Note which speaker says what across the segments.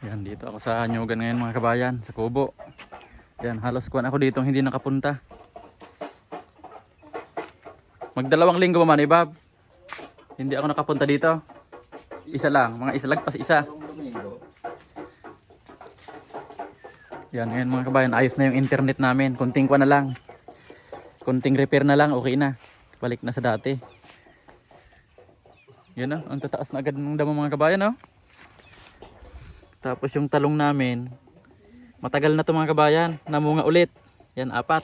Speaker 1: Yan, dito ako sa Anyugan ngayon mga kabayan, sa Kubo. Yan, halos kuwan ako dito hindi nakapunta. Magdalawang linggo pa man, Bob. Hindi ako nakapunta dito. Isa lang, mga isa lagpas isa. Yan, ngayon mga kabayan, ayos na yung internet namin. Kunting kuwan na lang. Kunting repair na lang, okay na. Balik na sa dati. Yan ang tataas na agad ng damo mga kabayan, oh. Tapos yung talong namin, matagal na to mga kabayan, namunga ulit. Yan, 4.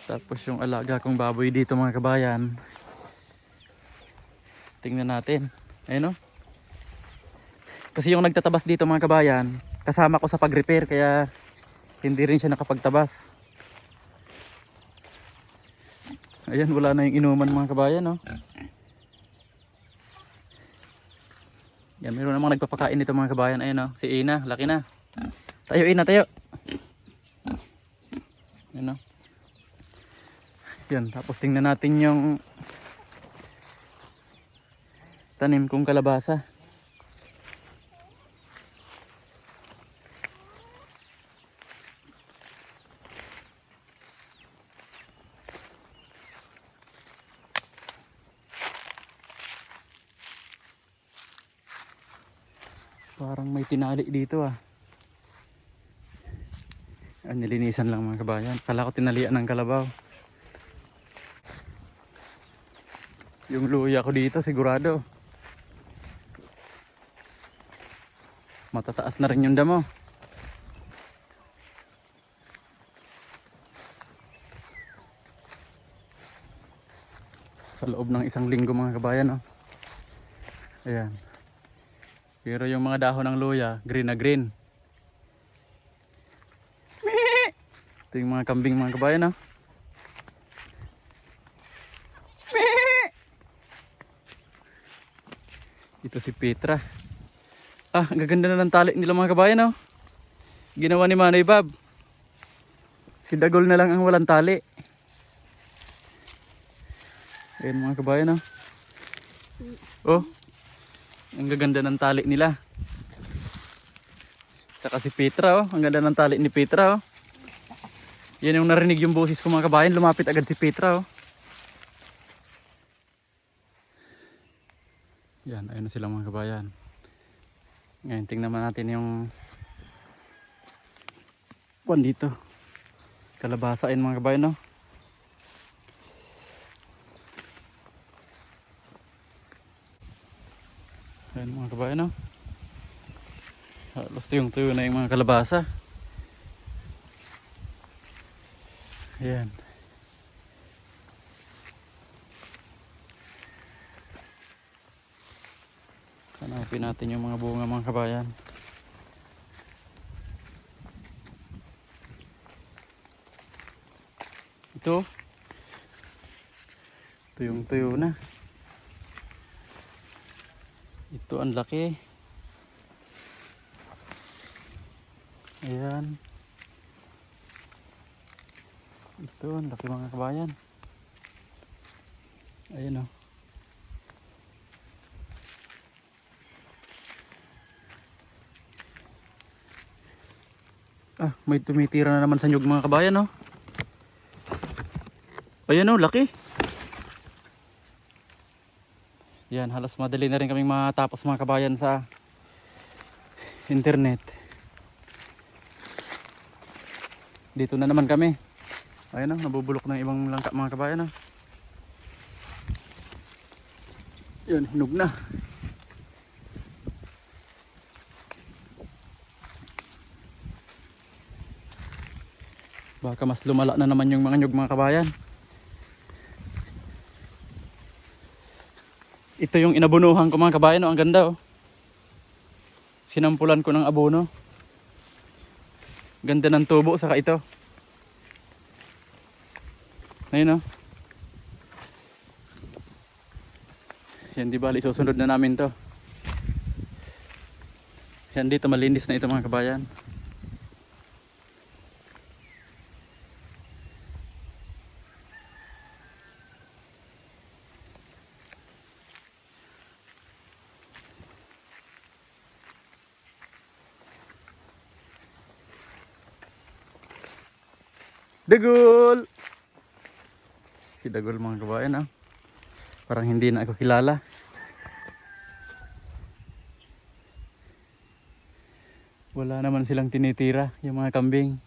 Speaker 1: Tapos yung alaga kong baboy dito mga kabayan. Tingnan natin. Ayun, oh. Kasi yung nagtatabas dito mga kabayan, kasama ko sa pag-repair kaya hindi rin siya nakapagtabas. Ayan, wala na yung inuman mga kabayan, oh. Yan, meron namang nagpapakain nito mga kabayan. Ayun, oh, si Ina, laki na. Tayo Ina, tayo. Ayun, oh. Yan, tapos tingnan natin yung tanim kong kalabasa. Parang may tinali dito, ah. Nilinisan lang mga kabayan. Kala ko tinalian ng kalabaw. Yung luya ko dito sigurado matataas na rin yung damo. Sa loob ng isang linggo mga kabayan, oh. Ayan. Pero yung mga dahon ng luya, green na green. Ito yung mga kambing mga kabayan, oh. Ito si Petra. Ah, ang gaganda na ng tali nila mga kabayan, oh. Ginawa ni Manay Bob. Si Dagol na lang ang walang tali. Ayan mga kabayan, oh. Oh, ang gaganda ng tali nila. Saka si Petra, oh. Ang ganda ng tali ni Petra, oh. Yan yung narinig yung boses ko mga kabayan. Lumapit agad si Petra, oh. Yan, ayun na sila mga kabayan. Ngayon tingnan natin yung kuwan dito. Kalabasa ayun mga kabayan, no. Ayun mga kabayan, no. Halos tuyo na yung mga kalabasa. Ayan. Hanapin natin yung mga bunga mga kabayan. Ito. Tuyong-tuyo na. Ito ang laki. Ayan. Ito ang laki mga kabayan. Ayan, oh. Ah, may tumitira na naman sa nyug mga kabayan, oh. Ayan, oh, laki. Yan, halos madali na rin kaming matapos mga kabayan sa internet. Dito na naman kami. Ayan, oh, nabubulok ng ibang langka mga kabayan, oh. Yan, hinog na. Baka mas lumala na naman yung mga nyug mga kabayan. Ito yung inabunuhan ko mga kabayan, oh. Ang ganda, oh. Sinampulan ko ng abono. Ganda ng tubo saka ito. Ayun, oh. Yan, di bali susunod na namin to. Yan, dito malinis na ito mga kabayan. Dagol! Si Dagol mga kabayan, ah. Parang hindi na ako kilala. Wala naman silang tinitira, yung mga kambing.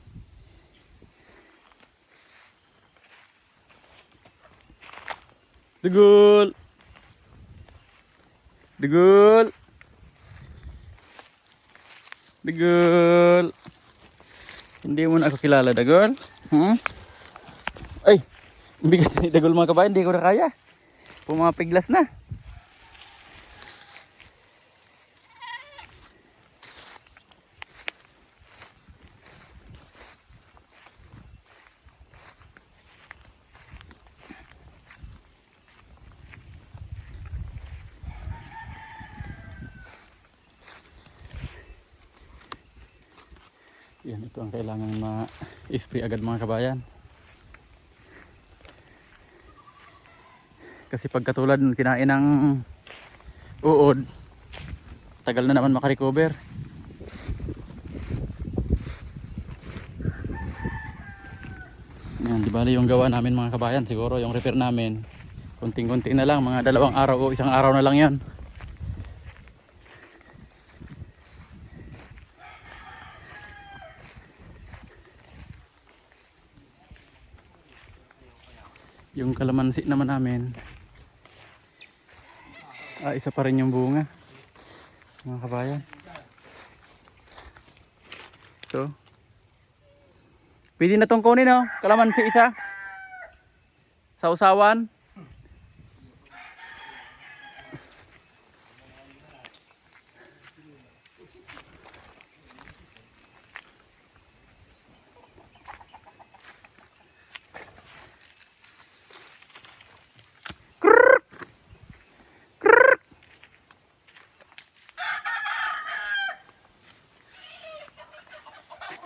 Speaker 1: Dagol! Dagol! Dagol! Hindi mo na ako kilala, Dagol. Ay! Ang bigat ni Dagol mga kabayan, hindi ko na kaya. Pumapiglas na. Yan, ito ang kailangan ma-spray agad mga kabayan. Kasi pag katulad nung kinain ng uod, tagal na naman makarecover. Yan, di bali yung gawa namin mga kabayan, siguro yung repair namin, kunting-kunti na lang, mga 2 araw o 1 araw na lang yan. Yung kalamansi naman namin, isa pa rin yung bunga mga kabayan. So, pwede na tong kunin, no? Kalamansi isa. Sausawan.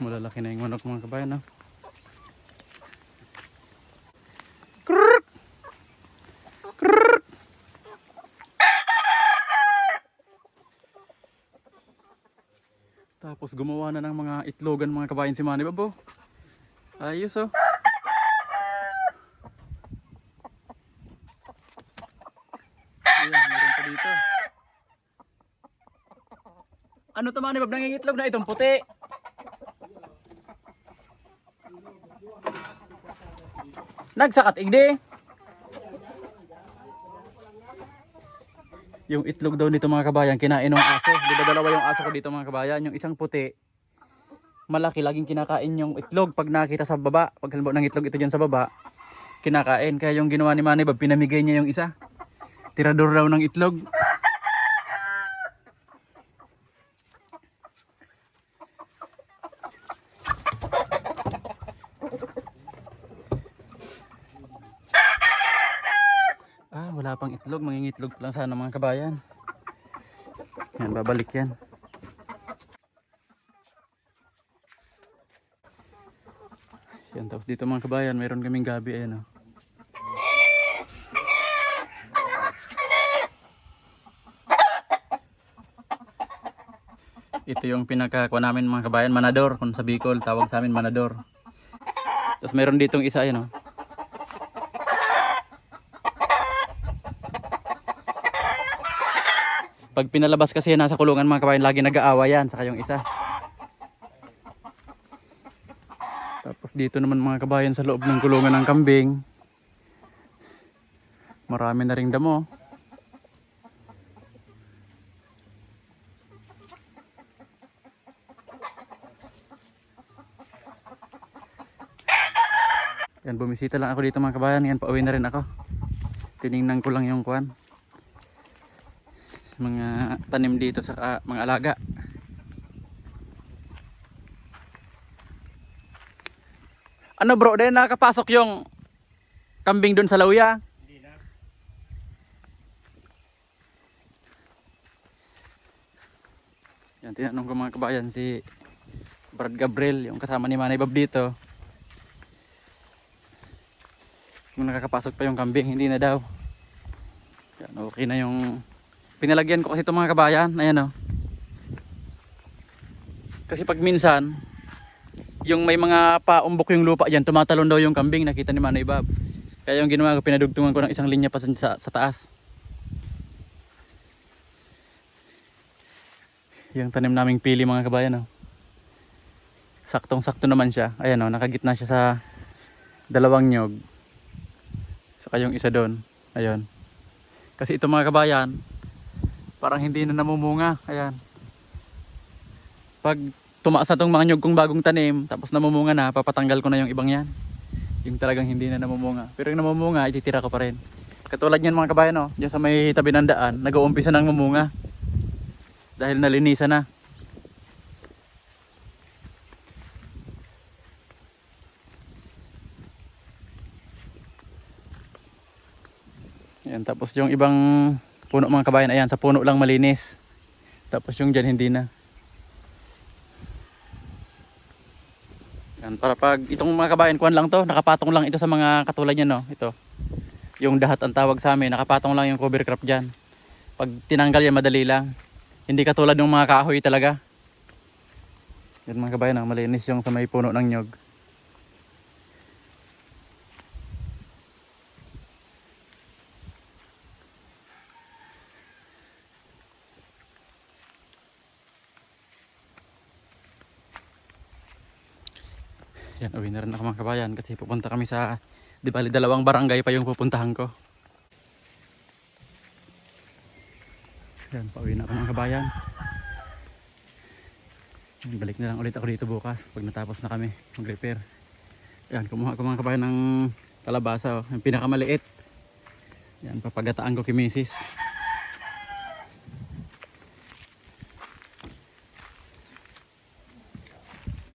Speaker 1: Malalaki na yung manok mga kabayan, no? Krrrr! Krrrr! Tapos gumawa na ng mga itlogan mga kabayan si Manny Babo. Ayos, oh. Ayan, meron pa dito. Ano to Manny Bab? Nangingitlog na itong puti. Nagsakat igdi. Yung itlog daw nito mga kabayan kinain ng aso. Di ba dalawa yung aso ko dito mga kabayan? Yung isang puti, malaki, laging kinakain yung itlog pag nakita sa baba. Pag halimbawa ng itlog ito dyan sa baba, kinakain. Kaya yung ginawa ni Manny Bab, pinamigay niya yung isa. Tirador daw ng itlog. Wala pang itlog, mangingitlog lang sana mga kabayan. Yan, babalik yan. Yan, tapos dito mga kabayan, mayroon kaming gabi, ayan, oh. Ito yung pinakakuha namin mga kabayan, manador. Kung sa Bicol, tawag sa amin manador. Tapos mayroon ditong isa, ayan, oh. Pag pinalabas kasi nasa kulungan mga kabayan, lagi nag-aawa yan, saka yung isa. Tapos dito naman mga kabayan sa loob ng kulungan ng kambing, marami na ring damo. Yan, bumisita lang ako dito mga kabayan. Yan, pauwi na rin ako. Tiningnan ko lang yung kuwan, mga tanim dito sa mga alaga. Ano bro, dahil nakapasok yung kambing dun sa lauya? Hindi na. Yan, tinanong ko mga kabayan si Brad Gabriel, yung kasama ni Manny Bab dito, kung nakakapasok pa yung kambing. Hindi na daw. Yan, okay na yung pinalagyan ko kasi itong mga kabayan. Ayan, oh. Kasi pag minsan yung may mga paumbok yung lupa dyan, tumatalon daw yung kambing, nakita ni Manay Bob. Kaya yung ginawa ko, pinadugtungan ko ng isang linya pa sa taas. Yung tanim naming pili mga kabayan, oh. Saktong-sakto naman siya. Ayan, oh, nakagitna siya sa dalawang nyog. Saka yung isa doon. Ayun. Kasi ito mga kabayan, parang hindi na namumunga. Ayan. Pag tumaas na tong mga nyog kong bagong tanim, tapos namumunga na, papatanggal ko na yung ibang yan. Yung talagang hindi na namumunga. Pero yung namumunga, ititira ko pa rin. Katulad yan mga kabayan, oh, dyan sa may tabi ng daan, nag-uumpisa ng mamunga. Dahil nalinisan na. Ayan, tapos yung ibang puno mga kabayan, ayan, sa puno lang malinis. Tapos yung dyan hindi na. Yan, para pag itong mga kabayan, kuhan lang to, nakapatong lang ito sa mga katulad niyan, no. Ito. Yung dahat ang tawag sa amin, nakapatong lang yung cover crop diyan. Pag tinanggal yan madali lang. Hindi katulad ng mga kahoy talaga. Yan mga kabayan, no, malinis yung sa may puno ng nyog. Yan, uwi na rin ako mga kabayan kasi pupunta kami sa, di bali dalawang barangay pa yung pupuntahan ko. Yan, pauwi na ako mga kabayan. Yan, balik na lang ulit ako dito bukas pag natapos na kami mag-repair. Yan, kumuha ko mga kabayan ng kalabasa, oh, yung pinakamaliit. Yan, papagataan ko kay Mrs.